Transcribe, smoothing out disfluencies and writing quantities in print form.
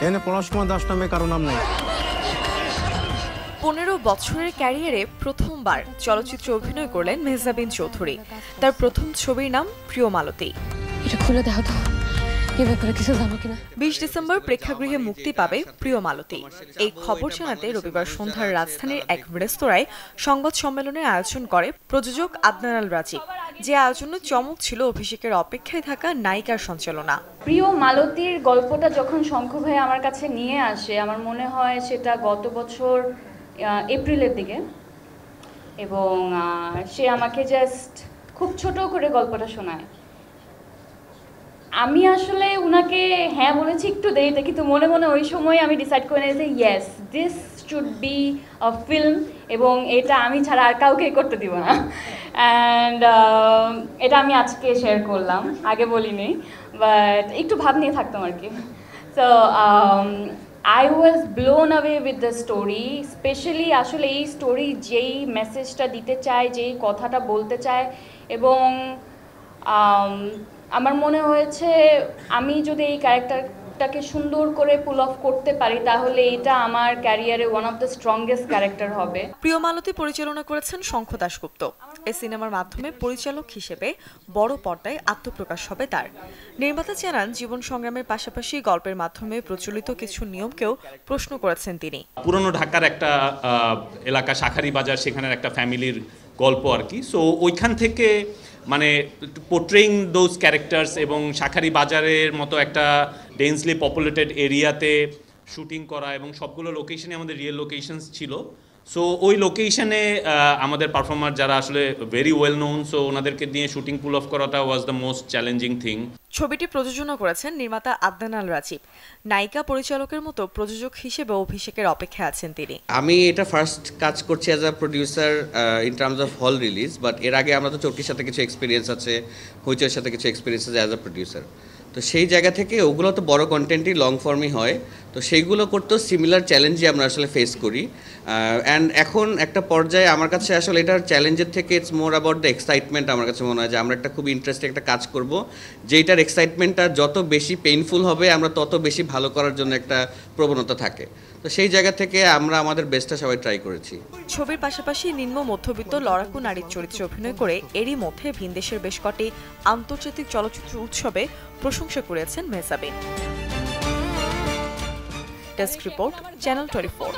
এখানে পলাশ কুমার দাস নামে কারো নাম নেই। 15 বছরের ক্যারিয়ারে প্রথমবার চলচ্চিত্রে অভিনয় করলেন মেহজাবিন চৌধুরী। তার প্রথম ছবির নাম প্রিয় মালতী। এটা খুলে দাও তো, এই ব্যাপারে কিছু জানো কিনা? 20 ডিসেম্বর প্রেক্ষাগৃহে মুক্তি পাবে প্রিয় মালতী। এই খবর জানাতে রবিবার সন্ধ্যার রাজধানীর এক রেস্তোরাঁয় সংবাদ সম্মেলনের আয়োজন করে প্রযোজক আদনান আল রাজীব। যে আয়োজনে চমক ছিল অভিষেকের অপেক্ষায় থাকা নায়িকার সঞ্চালনা। প্রিয় মালতীর গল্পটা যখন শঙ্খ ভাই আমার কাছে নিয়ে আসে, আমার মনে হয় সেটা গত বছর এপ্রিলের দিকে, এবং সে আমাকে জাস্ট খুব ছোট করে গল্পটা শোনায়। আমি আসলে উনাকে হ্যাঁ বলেছি একটু দেরিতে, কিন্তু মনে মনে ওই সময় আমি ডিসাইড করে নিয়েছি yes, this should be a film, এবং এটা আমি ছাড়া আর কাউকেই করতে দিব না। অ্যান্ড এটা আমি আজকে শেয়ার করলাম, আগে বলিনি, বাট একটু ভাব নিয়ে থাকতাম আর কি। So I was blown away with the story, specially আসলে এই স্টোরি যেই মেসেজটা দিতে চায়, যেই কথাটা বলতে চায়, এবং আমার মনে হয়েছে আমি যদি এই ক্যারেক্টারটাকে সুন্দর করে পুল অফ করতে পারি তাহলে এটা আমার ক্যারিয়ারে one of the strongest character হবে। প্রিয় মালতী পরিচালনা করেছেন শঙ্খ দাশগুপ্ত। এই সিনেমার মাধ্যমে পরিচালক হিসেবে বড় পর্দায় আত্মপ্রকাশ হবে তার। নির্মাতা জানান, জীবন সংগ্রামের পাশাপাশি গল্পের মাধ্যমে প্রচলিত কিছু নিয়মকেও প্রশ্ন করেছেন তিনি। পুরনো ঢাকার একটা এলাকা শাখারি বাজার, সেখানের একটা ফ্যামিলির গল্প আর কি। সো ওইখান থেকে মানে পোর্ট্রেইং দোজ ক্যারেক্টার্স, এবং শাখারি বাজারের মতো একটা ডেন্সলি পপুলেটেড এরিয়াতে শুটিং করা, এবং সবগুলো লোকেশনে আমাদের রিয়েল লোকেশনস ছিল। সো ওই লোকেশনে আমাদের পারফর্মার যারা আসলে ভেরি ওয়েল নোন, সো ওনাদেরকে দিয়ে শুটিং পুল অফ করাটা was the most challenging thing. ছবিটি প্রযোজনা করেছেন নির্মাতা আদনান আল রাজীব। নায়িকা পরিচালকের মতো প্রযোজক হিসেবে অভিষেকের অপেক্ষায় আছেন তিনি। আমি এটা ফার্স্ট কাজ করছি as a producer in terms of হল রিলিজ, বাট এর আগে আমরা তো চরকির সাথে কিছু এক্সপিরিয়েন্স আছে, হইচয়ের সাথে কিছু এক্সপিরিয়েন্স আছে অ্যাজ আ প্রডিউসার। তো সেই জায়গা থেকে ওগুলো তো বড় কন্টেন্টই, লং ফর্মই হয়, তো সেইগুলো করতেও সিমিলার চ্যালেঞ্জই আমরা আসলে ফেস করি। অ্যান্ড এখন একটা পর্যায়ে আমার কাছে আসলে এটার চ্যালেঞ্জের থেকে it's more about the excitement. আমার কাছে মনে হয় যে আমরা একটা খুব ইন্টারেস্টিং একটা কাজ করব, যেটার এক্সাইটমেন্টটা যত বেশি পেইনফুল হবে আমরা তত বেশি ভালো করার জন্য একটা প্রবণতা থাকে। তো সেই জায়গা থেকে আমরা আমাদের বেস্টটা সবাই ট্রাই করেছি। ছবির পাশাপাশি নিম্ন মধ্যবিত্ত লড়াকু নারীর চরিত্রে অভিনয় করে এরই মধ্যে ভিনদেশের বেশ কটি আন্তর্জাতিক চলচ্চিত্র উৎসবে প্রশংসা করেছেন মেহজাবিন। Desk report, channel 24।